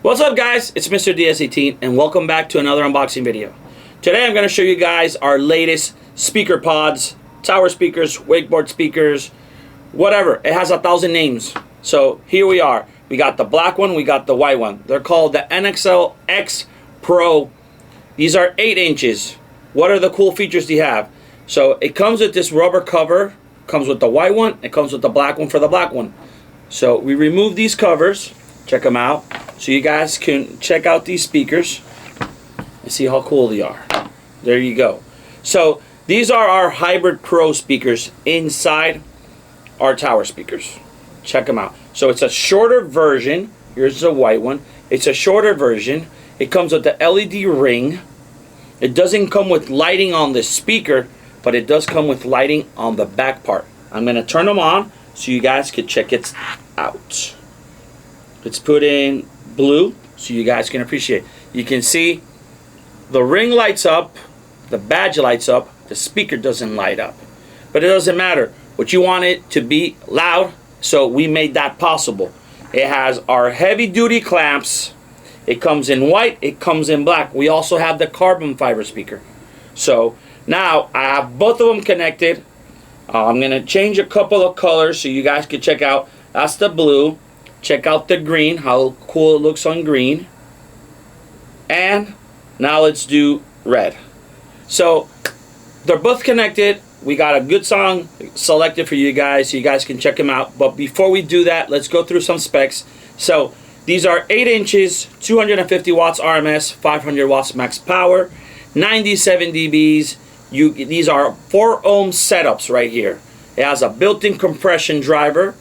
What's up guys, it's Mr. DS18 and welcome back to another unboxing video. Today I'm going to show you guys our latest speaker pods, tower speakers, wakeboard speakers, whatever. It has 1,000 names. So here we are. We got the black one, we got the white one. They're called the NXL-X8PRO. These are 8 inches. What are the cool features they have? So it comes with this rubber cover, comes with the white one, it comes with the black one for the black one. So we remove these covers, check them out, so you guys can check out these speakers and see how cool they are. There you go. So these are our Hybrid Pro speakers inside our tower speakers. Check them out. So it's a shorter version. Here's the white one. It's a shorter version. It comes with the LED ring. It doesn't come with lighting on the speaker, but it does come with lighting on the back part. I'm going to turn them on so you guys can check it out. Let's put in blue so you guys can appreciate. You can see the ring lights up, the badge lights up, the speaker doesn't light up. But it doesn't matter. What you want it to be loud, so we made that possible. It has our heavy duty clamps. It comes in white, it comes in black. We also have the carbon fiber speaker. So now I have both of them connected. I'm going to change a couple of colors so you guys can check out. That's the blue. Check out the green, how cool it looks on green. And now let's do red. So they're both connected. We got a good song selected for you guys so you guys can check them out. But before we do that, let's go through some specs. So these are 8 inches, 250 watts RMS, 500 watts max power, 97 dBs. These are 4 ohm setups right here. It has a built-in compression driver,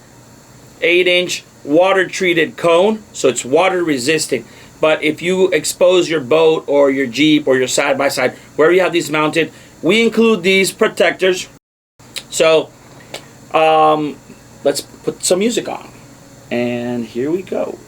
8-inch water treated cone, so it's water resistant. But if you expose your boat or your Jeep or your side-by-side, where you have these mounted, we include these protectors. So let's put some music on, and here we go.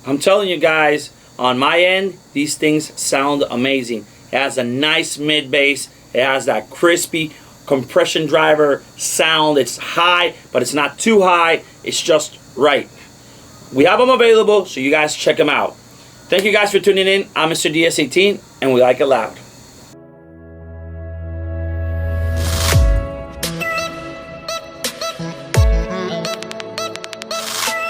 I'm telling you guys, on my end, these things sound amazing. It has a nice mid bass. It has that crispy compression driver sound. It's high, but it's not too high. It's just right. We have them available, so you guys check them out. Thank you guys for tuning in. I'm Mr. DS18, and we like it loud.